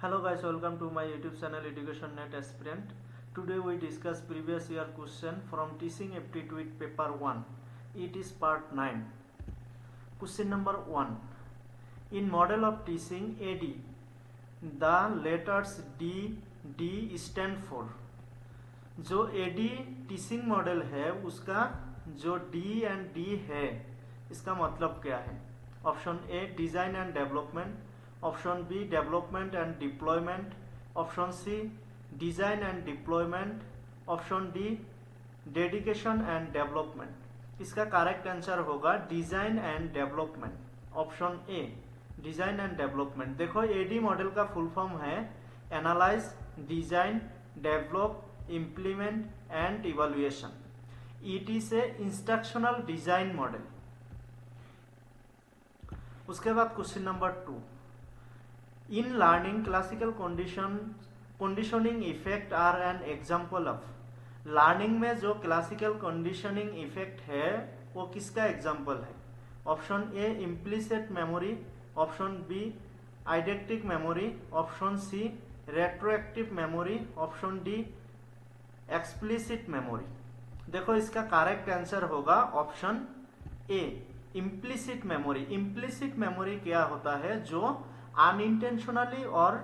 Hello guys, welcome to my YouTube channel Education Net Aspirant. Today we discuss previous year question from Teaching Aptitude Paper 1. It is part 9. Question number 1. In model of teaching AD, the letters D stand for. जो AD teaching model है उसका जो D and D है इसका मतलब क्या है? Option A design and development, option B development and deployment, option C design and deployment, option D dedication and development. इसका करेक्ट आंसर होगा design and development, option A design and development. देखो ADDIE model का full form है analyse, design, develop, implement and evaluation. ईटी से instructional design model. उसके बाद question number 2. In learning classical conditioning effect are an example of. Learning में जो classical conditioning effect है वो किसका एग्जाम्पल है? Option A implicit memory, option B eidetic memory, option C retroactive memory, option D explicit memory. देखो इसका correct answer होगा option A implicit memory. Implicit memory क्या होता है? जो अनइंटेंशनली और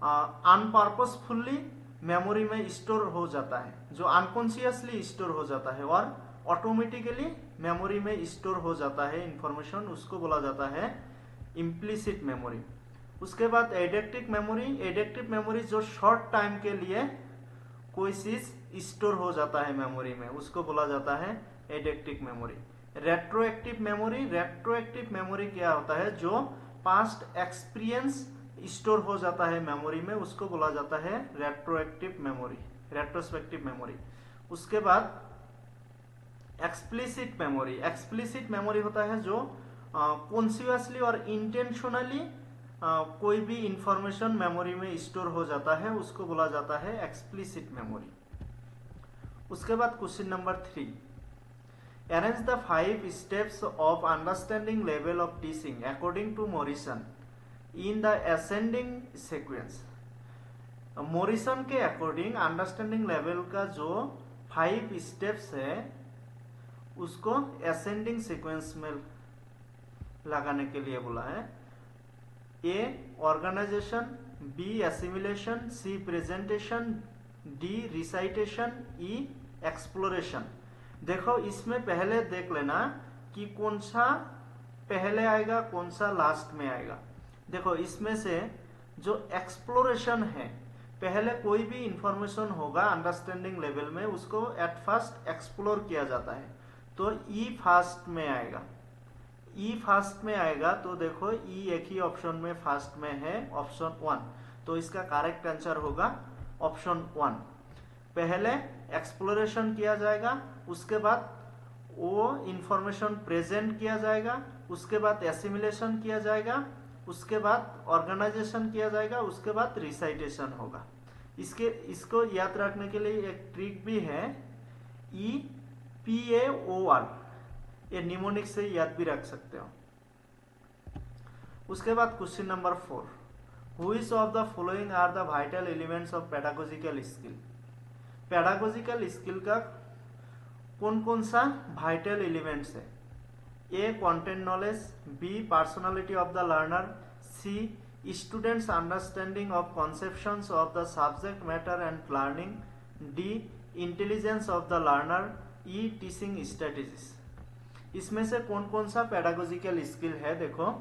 अनपर्पसफुली मेमोरी में स्टोर हो जाता है, जो अनकॉन्शियसली स्टोर हो जाता है और ऑटोमेटिकली मेमोरी में स्टोर हो जाता है इंफॉर्मेशन, उसको बोला जाता है इम्प्लिसिट मेमोरी। उसके बाद एडेक्टिव मेमोरी। एडेक्टिव मेमोरी जो शॉर्ट टाइम के लिए कोई चीज स्टोर हो जाता है मेमोरी में, उसको बोला जाता है addictive memory. Retroactive memory. Retroactive memory क्या होता है? जो पास्ट एक्सपीरियंस स्टोर हो जाता है मेमोरी में, उसको बोला जाता है रेट्रोएक्टिव मेमोरी, रेट्रोस्पेक्टिव मेमोरी। उसके बाद एक्सप्लिसिट मेमोरी। एक्सप्लिसिट मेमोरी होता है जो कॉन्शियसली और इंटेंशनली कोई भी इंफॉर्मेशन मेमोरी में स्टोर हो जाता है, उसको बोला जाता है एक्सप्लिसिट मेमोरी। उसके बाद question number 3. Arrange the 5 steps of understanding level of teaching according to Morrison in the ascending sequence. Morrison के अकॉर्डिंग अंडरस्टैंडिंग लेवल का जो 5 स्टेप्स है उसको असेंडिंग सीक्वेंस में लगाने के लिए बोला है। ए ऑर्गेनाइजेशन, बी एसिमिलेशन, सी प्रेजेंटेशन, डी रिसाइटेशन, ई एक्सप्लोरेशन। देखो इसमें पहले देख लेना कि कौन सा पहले आएगा, कौन सा लास्ट में आएगा। देखो इसमें से जो एक्सप्लोरेशन है, पहले कोई भी इंफॉर्मेशन होगा अंडरस्टैंडिंग लेवल में, उसको एट फर्स्ट एक्सप्लोर किया जाता है, तो ई फास्ट में आएगा। ई फास्ट में आएगा तो देखो ई एक ही ऑप्शन में फास्ट में है, ऑप्शन 1, तो इसका करेक्ट आंसर होगा ऑप्शन 1। पहले एक्सप्लोरेशन किया जाएगा, उसके बाद वो इंफॉर्मेशन प्रेजेंट किया जाएगा, उसके बाद एसिमिलेशन किया जाएगा, उसके बाद ऑर्गेनाइजेशन किया जाएगा, उसके बाद रिसाइटेशन होगा। इसको याद रखने के लिए एक ट्रिक भी है, EPAOR, ये निमोनिक से याद भी रख सकते हो। उसके बाद question number 4. Which of the following are the vital elements of pedagogical skill? Pedagogical skill का कौन कौन सा वाइटल एलिमेंट्स है? A content knowledge, B personality of the learner, C students understanding of conceptions of the subject matter and learning, D intelligence of the learner, E teaching strategies. इसमें से कौन कौन सा पेडागोजिकल स्किल है? देखो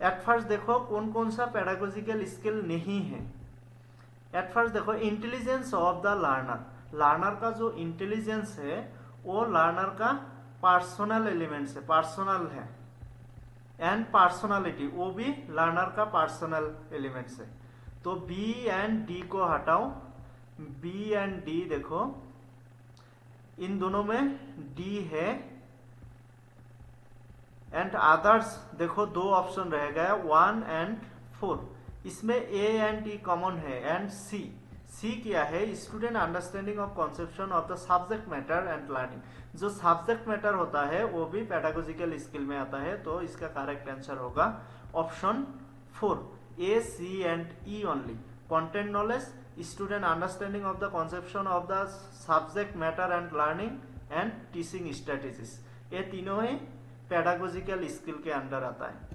at first देखो कौन कौन सा पेडागोजिकल स्किल नहीं है। एट फर्स्ट देखो intelligence of the learner. Learner का जो इंटेलिजेंस है वो लर्नर का पर्सनल एलिमेंट्स है, पर्सनल है। एंड पर्सनालिटी, वो भी लर्नर का पर्सनल एलिमेंट्स है। तो बी एंड डी को हटाओ, बी एंड डी देखो इन दोनों में डी है। एंड अदर्स देखो दो ऑप्शन रह गया 1 एंड 4, इसमें ए एंड डी कॉमन है। एंड सी क्या है? Student understanding of conception of the subject matter and learning. जो सब्जेक्ट मैटर होता है वो भी पेडागोजिकल स्किल में आता है, तो इसका करेक्ट आंसर होगा option 4 A, C and E only. Content knowledge, student understanding of the conception of the subject matter and learning and teaching strategies. ये तीनों ही पेडागोजिकल स्किल के अंडर आता है।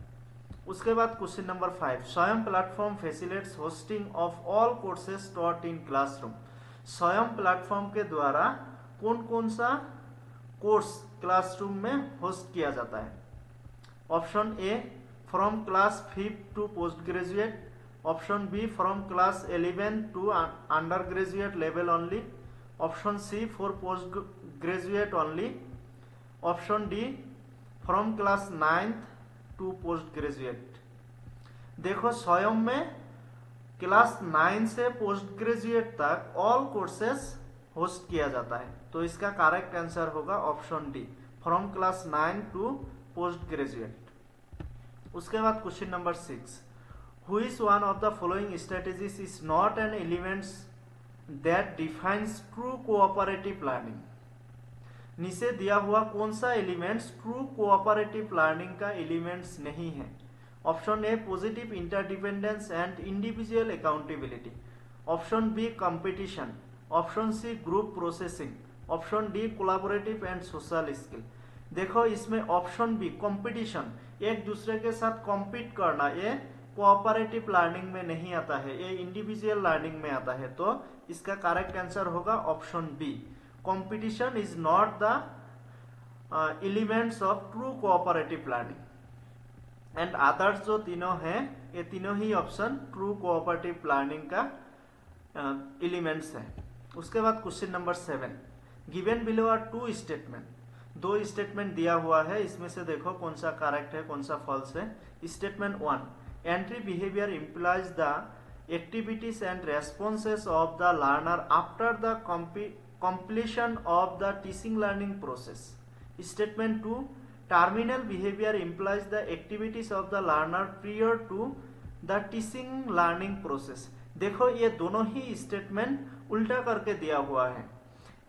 उसके बाद क्वेश्चन नंबर 5, स्वयं platform facilitates hosting of all courses taught in classroom. स्वयं platform के द्वारा कौन कौन सा कोर्स क्लासरूम में होस्ट किया जाता है? Option A, from class 5 to post graduate. Option B, from class 11 to under graduate level only. Option C, for post graduate only. Option D, from class 9th to post graduate. देखो, स्वयं में class 9 से post graduate तक all courses host किया जाता है, तो इसका correct answer होगा option D, from class 9 to post graduate. उसके बाद question number 6, which one of the following strategies is not an elements that defines true cooperative learning. नीचे दिया हुआ कौन सा एलिमेंट्स ट्रू कोऑपरेटिव लर्निंग का एलिमेंट्स नहीं है? Option A, positive interdependence and individual accountability. Option B, competition. Option C, group processing. Option D, collaborative and social skill. देखो, इसमें ऑप्शन बी, कंपटीशन, एक दूसरे के साथ कॉम्पीट करना, ये कोऑपरेटिव लर्निंग में नहीं आता है, ये इंडिविजुअल लर्निंग में आता है, तो इसका करेक्ट आंसर होगा option B, competition is not the elements of true cooperative learning. And others जो तीनों हैं, ये तीनों ही ऑप्शन ट्रू कोऑपरेटिव लर्निंग का एलिमेंट्स है। उसके बाद question number 7, given below are 2 statement. 2 statement दिया हुआ है, इसमें से देखो कौन सा करेक्ट है, कौन सा फॉल्स है। Statement 1, entry behaviour implies the activities and responses of the learner after the completion of the teaching learning process. Statement 2, terminal behavior implies the activities of the learner prior to the teaching learning process. देखो, ये दोनों ही statement उल्टा करके दिया हुआ है।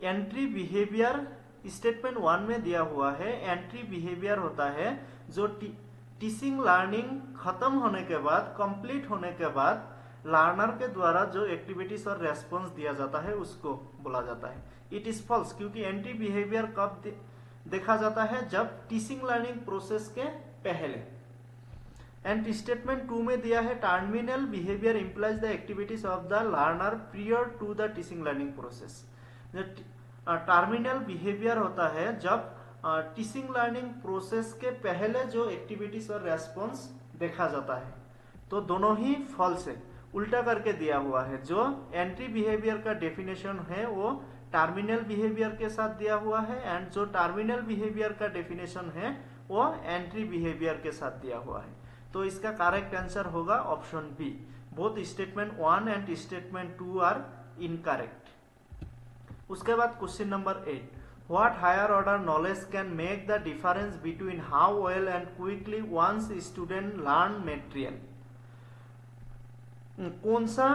Entry behaviour statement 1 में दिया हुआ है, एंट्री बिहेवियर होता है जो टीचिंग लर्निंग खत्म होने के बाद, कंप्लीट होने के बाद लर्नर के द्वारा जो एक्टिविटीज और रेस्पॉन्स दिया जाता है उसको बोला जाता है। इट इज फॉल्स, क्योंकि एंट्री बिहेवियर कब देखा जाता है? जब टीचिंग लर्निंग प्रोसेस के पहले। एंड स्टेटमेंट 2 में दिया है, terminal behaviour implies the activities of the learner prior to the teaching learning process. Terminal behaviour होता है जब टीचिंग लर्निंग प्रोसेस के पहले जो एक्टिविटीज और रेस्पॉन्स देखा जाता है, तो दोनों ही फॉल्स है, उल्टा करके दिया हुआ है। जो एंट्री बिहेवियर का डेफिनेशन है वो टर्मिनल बिहेवियर के साथ दिया हुआ है, एंड जो टर्मिनल बिहेवियर का डेफिनेशन है वो एंट्री बिहेवियर के साथ दिया हुआ है, तो इसका करेक्ट आंसर होगा option B, both statement 1 and statement 2 are incorrect. उसके बाद question number 8, what higher order knowledge can make the difference between how well and quickly one's student learn material. कौन सा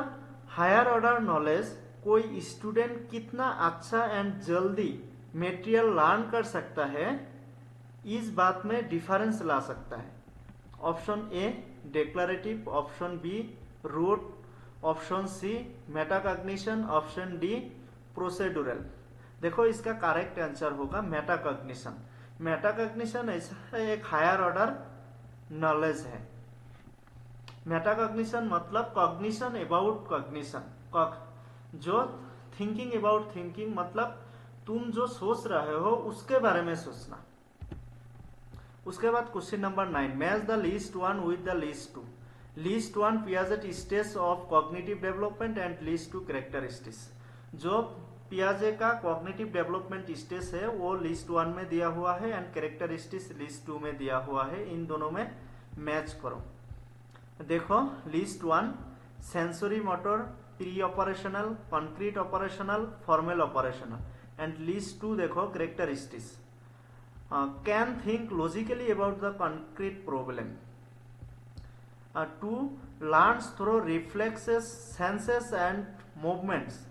हायर ऑर्डर नॉलेज कोई student कितना अच्छा and जल्दी material learn कर सकता है, इस बात में डिफरेंस ला सकता है? Option A, declarative. Option B, root. Option C, metacognition. Option D, procedural. देखो, इसका करेक्ट आंसर होगा मेटाकॉग्निशन। मेटाकॉग्निशन ऐसा एक हायर ऑर्डर नॉलेज है। मेटाकॉग्निशन मतलब कॉग्निशन अबाउट कॉग्निशन, जो थिंकिंग अबाउट थिंकिंग, मतलब तुम जो सोच रहे हो उसके बारे में सोचना। उसके बाद question number 9, match the list one with the list two. List one Piaget stage of cognitive development and list two characteristics. जो पियाजे का कॉग्निटिव डेवलपमेंट स्टेज है वो लिस्ट 1 में दिया हुआ है एंड कैरेक्टरिस्टिक्स लिस्ट 2 में दिया हुआ है, इन दोनों में मैच करो। देखो, list 1 sensory motor, pre operational, concrete operational, formal operational, and list 2 देखो characteristics, can think logically about the concrete problem, 2 learns through reflexes, senses and movements,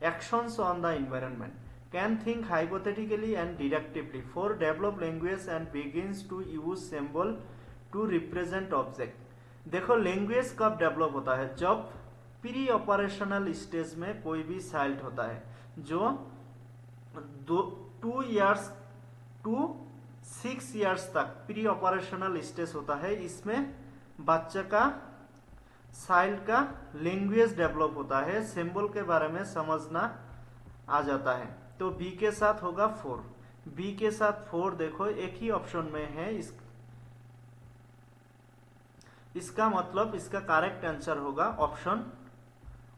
actions on the environment, can think hypothetically and deductively, 4 develop language and begins to use symbol to represent object। देखो language कब develop होता है, जब pre operational stage में कोई भी child होता है जो 2 इयर्स टू 6 इयर्स तक प्री ऑपरेशनल स्टेज होता है। इसमें बच्चे का चाइल्ड का लैंग्वेज डेवलप होता है, सिंबल के बारे में समझना आ जाता है। तो बी के साथ होगा 4, बी के साथ 4 देखो एक ही ऑप्शन में है, इसका मतलब इसका करेक्ट आंसर होगा ऑप्शन,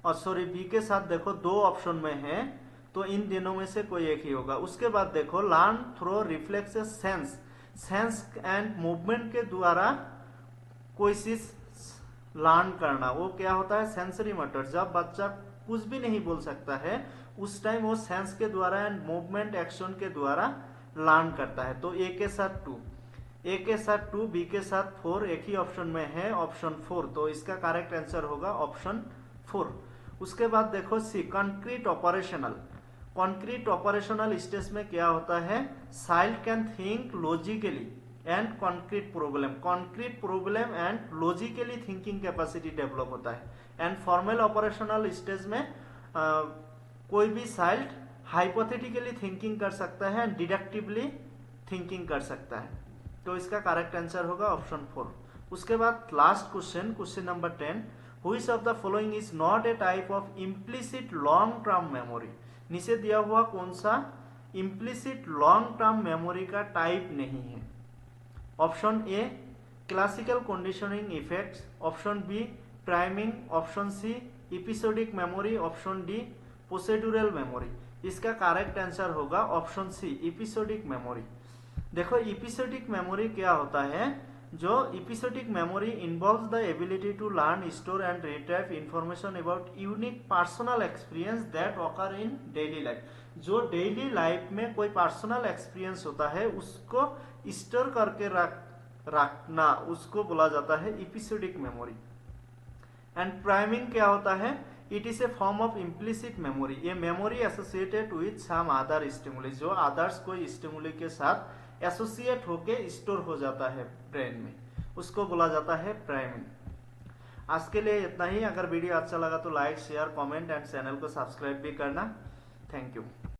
और सॉरी बी के साथ देखो 2 ऑप्शन में है तो इन दिनों में से कोई एक ही होगा। उसके बाद देखो learn through reflexes sense, sense and movement के द्वारा कोई चीज लर्न करना, वो क्या होता है सेंसरी मोटर। जब बच्चा कुछ भी नहीं बोल सकता है उस टाइम वो सेंस के द्वारा एंड मूवमेंट एक्शन के द्वारा लर्न करता है। तो ए के साथ 2, ए के साथ 2, बी के साथ 4, एक ही ऑप्शन में है ऑप्शन 4, तो इसका करेक्ट आंसर होगा ऑप्शन 4। उसके बाद देखो C concrete operational, concrete operational stage में क्या होता है, child can think logically and concrete problem and logically thinking capacity develop होता है। एंड फॉर्मल ऑपरेशनल स्टेज में कोई भी चाइल्ड हाइपोथेटिकली थिंकिंग कर सकता है एंड डिडक्टिवली थिंकिंग कर सकता है। तो इसका करेक्ट आंसर होगा ऑप्शन 4। उसके बाद last question, question number 10, which of the following is not a type of implicit long term memory. नीचे दिया हुआ कौन सा इम्प्लिसिट लॉन्ग टर्म मेमोरी का टाइप नहीं है। Option A classical conditioning effects, option B priming, option C episodic memory, option D procedural memory. इसका correct answer होगा ऑप्शन सी एपिसोडिक मेमोरी। देखो एपिसोडिक मेमोरी क्या होता है, जो episodic memory involves the ability to learn, store and retrieve information about unique personal experience that occur in daily life. जो daily life में कोई पर्सनल एक्सपीरियंस होता है उसको स्टोर करके रखना, उसको बोला जाता है एपिसोडिक मेमोरी। एंड प्राइमिंग क्या होता है, it is a form of implicit memory, ये memory associated with some other stimuli, जो अदर्स कोई स्टिमुली के साथ एसोसिएट होके स्टोर हो जाता है ब्रेन में, उसको बोला जाता है प्राइमिंग। आज के लिए इतना ही। अगर वीडियो अच्छा लगा तो like, share, comment and channel को सब्सक्राइब भी करना। Thank you.